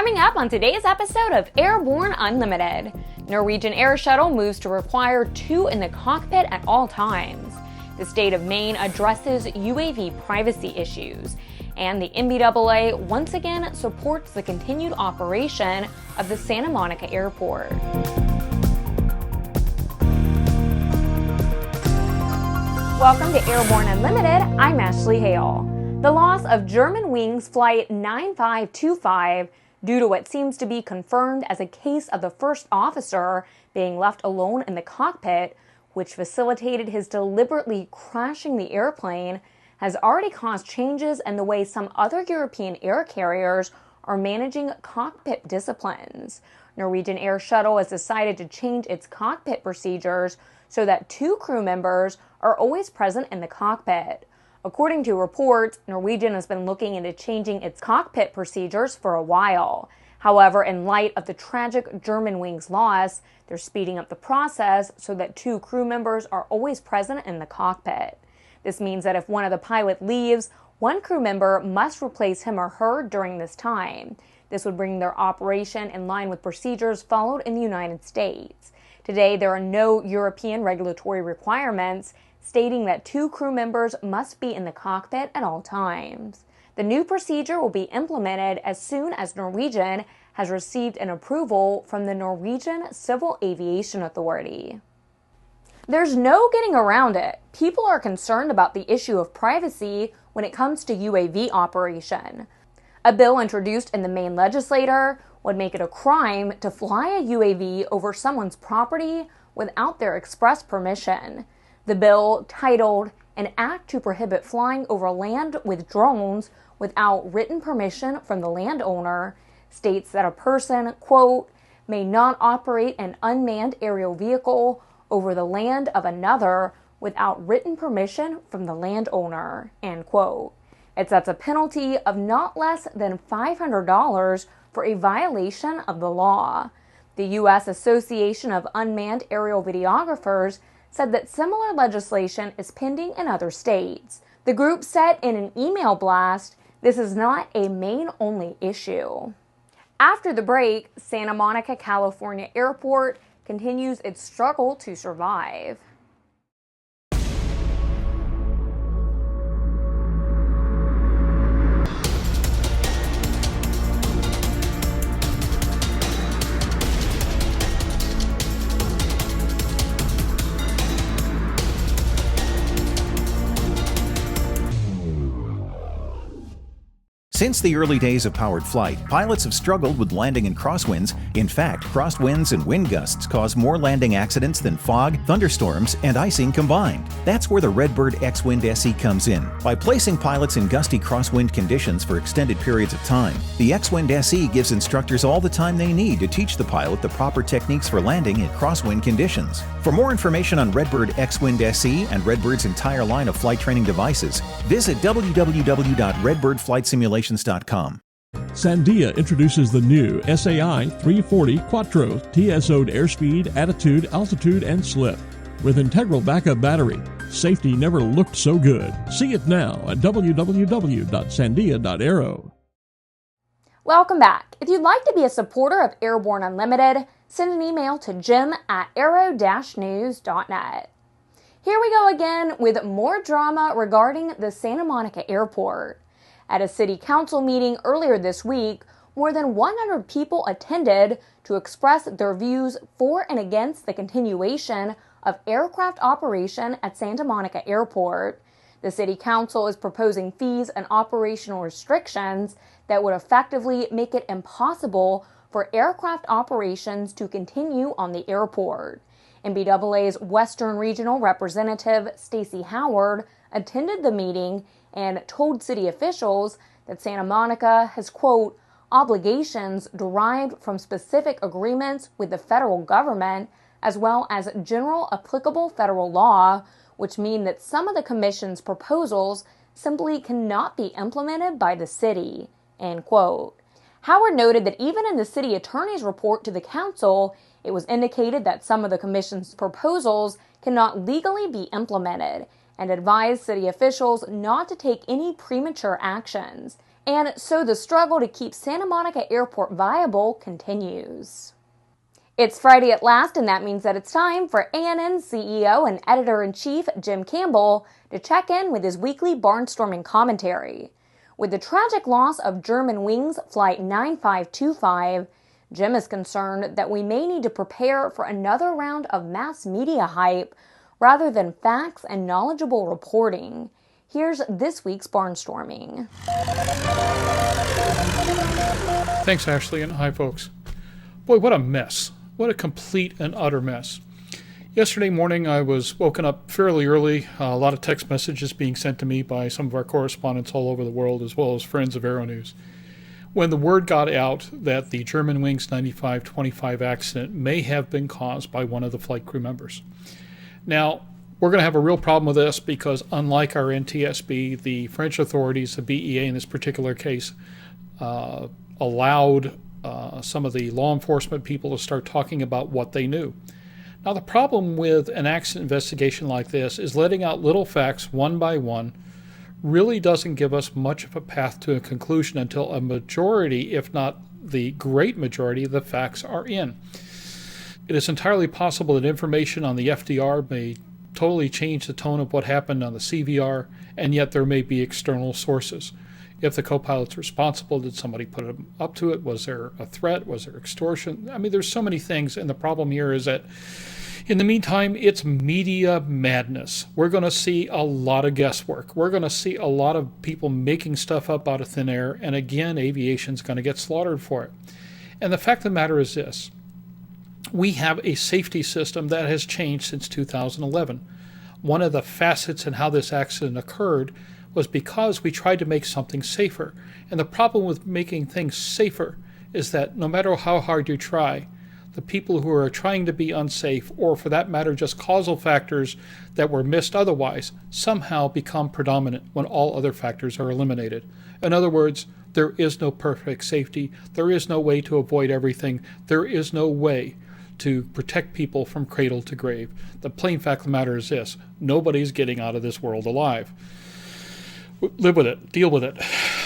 Coming up on today's episode of Airborne Unlimited, Norwegian Air Shuttle moves to require 2 in the cockpit at all times. The state of Maine addresses UAV privacy issues, and the NBAA once again supports the continued operation of the Santa Monica Airport. Welcome to Airborne Unlimited. I'm Ashley Hale. The loss of Germanwings Flight 9525 due to what seems to be confirmed as a case of the first officer being left alone in the cockpit, which facilitated his deliberately crashing the airplane, has already caused changes in the way some other European air carriers are managing cockpit disciplines. Norwegian Air Shuttle has decided to change its cockpit procedures so that 2 crew members are always present in the cockpit. According to reports, Norwegian has been looking into changing its cockpit procedures for a while. However, in light of the tragic Germanwings loss, they're speeding up the process so that 2 crew members are always present in the cockpit. This means that if one of the pilot leaves, one crew member must replace him or her during this time. This would bring their operation in line with procedures followed in the United States. Today, there are no European regulatory requirements stating that 2 crew members must be in the cockpit at all times. The new procedure will be implemented as soon as Norwegian has received an approval from the Norwegian Civil Aviation Authority. There's no getting around it. People are concerned about the issue of privacy when it comes to UAV operation. A bill introduced in the Maine legislature would make it a crime to fly a UAV over someone's property without their express permission. The bill, titled An Act to Prohibit Flying Over Land with Drones Without Written Permission from the Landowner, states that a person, quote, may not operate an unmanned aerial vehicle over the land of another without written permission from the landowner, end quote. It sets a penalty of not less than $500 for a violation of the law. The U.S. Association of Unmanned Aerial Videographers said that similar legislation is pending in other states. The group said in an email blast, this is not a Maine-only issue. After the break, Santa Monica, California Airport continues its struggle to survive. Since the early days of powered flight, pilots have struggled with landing in crosswinds. In fact, crosswinds and wind gusts cause more landing accidents than fog, thunderstorms, and icing combined. That's where the Redbird X-Wind SE comes in. By placing pilots in gusty crosswind conditions for extended periods of time, the X-Wind SE gives instructors all the time they need to teach the pilot the proper techniques for landing in crosswind conditions. For more information on Redbird X-Wind SE and Redbird's entire line of flight training devices, visit www.redbirdflightsimulations.com. Sandia introduces the new SAI 340 Quattro TSO'd airspeed, attitude, altitude, and slip. With integral backup battery, safety never looked so good. See it now at www.sandia.aero. Welcome back. If you'd like to be a supporter of Airborne Unlimited, send an email to jim@aero-news.net. Here we go again with more drama regarding the Santa Monica Airport. At a city council meeting earlier this week, more than 100 people attended to express their views for and against the continuation of aircraft operation at Santa Monica Airport. The city council is proposing fees and operational restrictions that would effectively make it impossible for aircraft operations to continue on the airport. NBAA's Western Regional Representative Stacy attended the meeting and told city officials that Santa Monica has, quote, obligations derived from specific agreements with the federal government as well as general applicable federal law, which mean that some of the commission's proposals simply cannot be implemented by the city, end quote. Howard noted that even in the city attorney's report to the council, it was indicated that some of the commission's proposals cannot legally be implemented, and advised city officials not to take any premature actions. And so the struggle to keep Santa Monica Airport viable continues. It's Friday at last, and that means that it's time for ANN CEO and Editor-in-Chief Jim Campbell to check in with his weekly Barnstorming commentary. With the tragic loss of Germanwings Flight 9525, Jim is concerned that we may need to prepare for another round of mass media hype rather than facts and knowledgeable reporting. Here's this week's Barnstorming. Thanks, Ashley, and hi, folks. Boy, what a mess. What a complete and utter mess. Yesterday morning, I was woken up fairly early. A lot of text messages being sent to me by some of our correspondents all over the world, as well as friends of Aero-News, when the word got out that the Germanwings 9525 accident may have been caused by one of the flight crew members. Now, we're going to have a real problem with this because, unlike our NTSB, the French authorities, the BEA in this particular case, allowed some of the law enforcement people to start talking about what they knew. Now, the problem with an accident investigation like this is letting out little facts one by one really doesn't give us much of a path to a conclusion until a majority, if not the great majority, of the facts are in. It is entirely possible that information on the FDR may totally change the tone of what happened on the CVR, and yet there may be external sources. If the co-pilot's responsible, did somebody put him up to it? Was there a threat? Was there extortion? I mean, there's so many things, and the problem here is that in the meantime, it's media madness. We're going to see a lot of guesswork. We're going to see a lot of people making stuff up out of thin air, and again, aviation's going to get slaughtered for it. And the fact of the matter is this. We have a safety system that has changed since 2011. One of the facets in how this accident occurred was because we tried to make something safer. And the problem with making things safer is that no matter how hard you try, the people who are trying to be unsafe, or for that matter just causal factors that were missed otherwise, somehow become predominant when all other factors are eliminated. In other words, there is no perfect safety. There is no way to avoid everything. There is no way to protect people from cradle to grave. The plain fact of the matter is this: nobody's getting out of this world alive. Live with it, deal with it.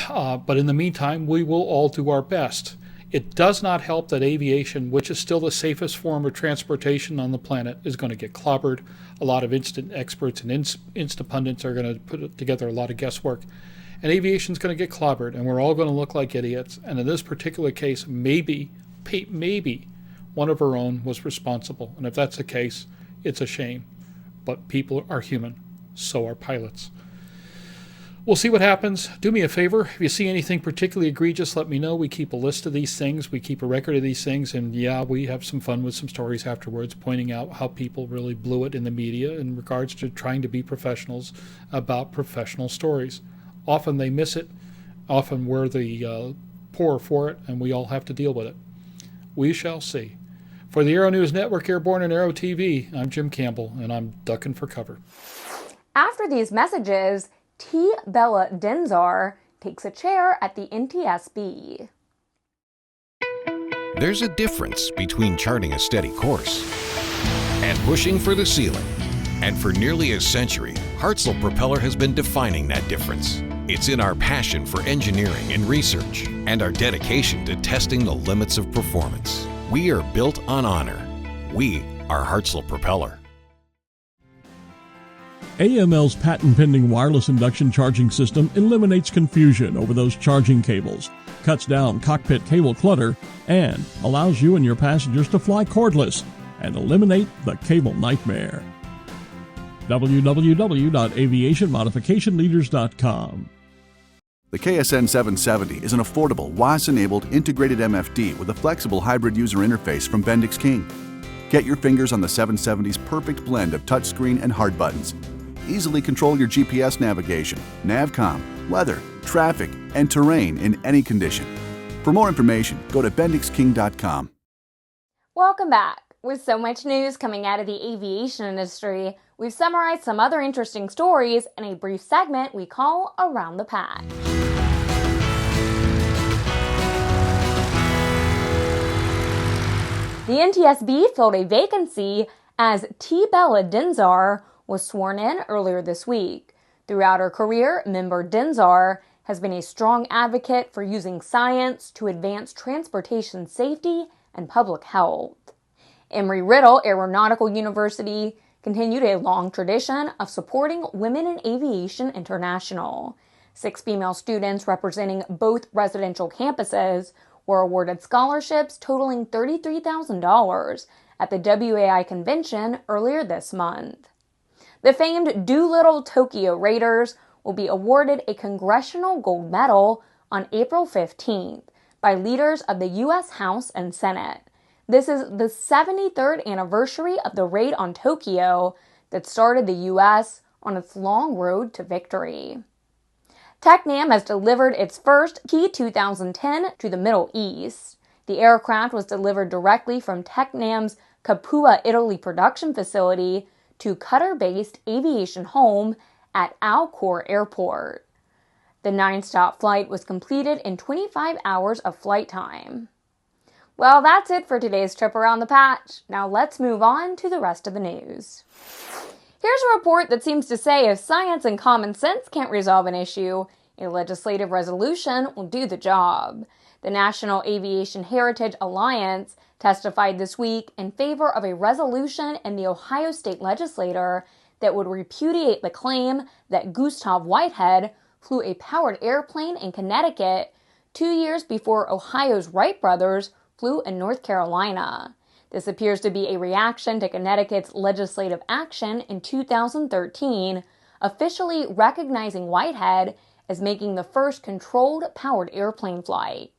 But in the meantime, we will all do our best. It does not help that aviation, which is still the safest form of transportation on the planet, is going to get clobbered. A lot of instant experts and insta pundits are going to put together a lot of guesswork. And aviation's going to get clobbered, and we're all going to look like idiots. And in this particular case, maybe one of our own was responsible. And if that's the case, it's a shame. But people are human. So are pilots. We'll see what happens. Do me a favor. If you see anything particularly egregious, let me know. We keep a list of these things. We keep a record of these things. And yeah, we have some fun with some stories afterwards, pointing out how people really blew it in the media in regards to trying to be professionals about professional stories. Often they miss it. Often we're the poorer for it, and we all have to deal with it. We shall see. For the Aero-News Network, Airborne and Aero-TV, I'm Jim Campbell, and I'm ducking for cover. After these messages, T. Bella Dinh-Zarr takes a chair at the NTSB. There's a difference between charting a steady course and pushing for the ceiling. And for nearly a century, Hartzell Propeller has been defining that difference. It's in our passion for engineering and research and our dedication to testing the limits of performance. We are built on honor. We are Hartzell Propeller. AML's patent-pending wireless induction charging system eliminates confusion over those charging cables, cuts down cockpit cable clutter, and allows you and your passengers to fly cordless and eliminate the cable nightmare. www.aviationmodificationleaders.com. The KSN 770 is an affordable, WAS-enabled integrated MFD with a flexible hybrid user interface from Bendix King. Get your fingers on the 770's perfect blend of touchscreen and hard buttons. Easily control your GPS navigation, Navcom, weather, traffic, and terrain in any condition. For more information, go to bendixking.com. Welcome back. With so much news coming out of the aviation industry, we've summarized some other interesting stories in a brief segment we call Around the Patch. The NTSB filled a vacancy as T. Bella Dinh-Zarr was sworn in earlier this week. Throughout her career, member Dinh-Zarr has been a strong advocate for using science to advance transportation safety and public health. Embry-Riddle Aeronautical University continued a long tradition of supporting Women in Aviation International. 6 female students representing both residential campuses were awarded scholarships totaling $33,000 at the WAI convention earlier this month. The famed Doolittle Tokyo Raiders will be awarded a Congressional Gold Medal on April 15th by leaders of the U.S. House and Senate. This is the 73rd anniversary of the raid on Tokyo that started the U.S. on its long road to victory. Tecnam has delivered its first Key 2010 to the Middle East. The aircraft was delivered directly from Tecnam's Capua, Italy production facility to Qatar-based aviation home at Al Khor Airport. The 9-stop flight was completed in 25 hours of flight time. Well, that's it for today's trip around the patch. Now let's move on to the rest of the news. Here's a report that seems to say if science and common sense can't resolve an issue, a legislative resolution will do the job. The National Aviation Heritage Alliance testified this week in favor of a resolution in the Ohio State Legislature that would repudiate the claim that Gustav Whitehead flew a powered airplane in Connecticut 2 years before Ohio's Wright brothers flew in North Carolina. This appears to be a reaction to Connecticut's legislative action in 2013, officially recognizing Whitehead as making the first controlled powered airplane flight.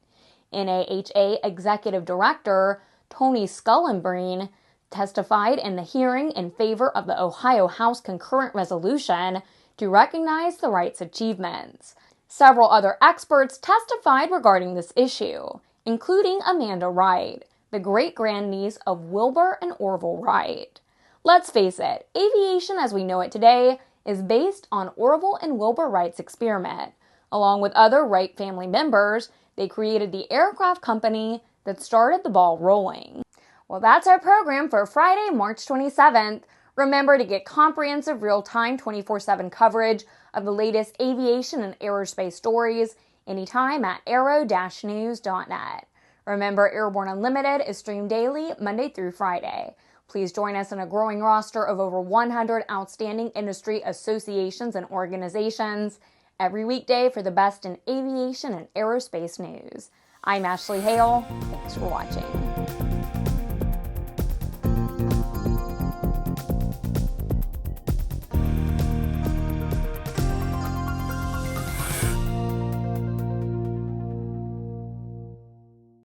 NAHA Executive Director Tony Scullenbreen testified in the hearing in favor of the Ohio House concurrent resolution to recognize the Wright's achievements. Several other experts testified regarding this issue, including Amanda Wright, the great-grandniece of Wilbur and Orville Wright. Let's face it, aviation as we know it today is based on Orville and Wilbur Wright's experiment. Along with other Wright family members, they created the aircraft company that started the ball rolling. Well, that's our program for Friday, March 27th. Remember to get comprehensive real-time 24/7 coverage of the latest aviation and aerospace stories anytime at aero-news.net. Remember, Airborne Unlimited is streamed daily, Monday through Friday. Please join us in a growing roster of over 100 outstanding industry associations and organizations every weekday for the best in aviation and aerospace news. I'm Ashley Hale. Thanks for watching.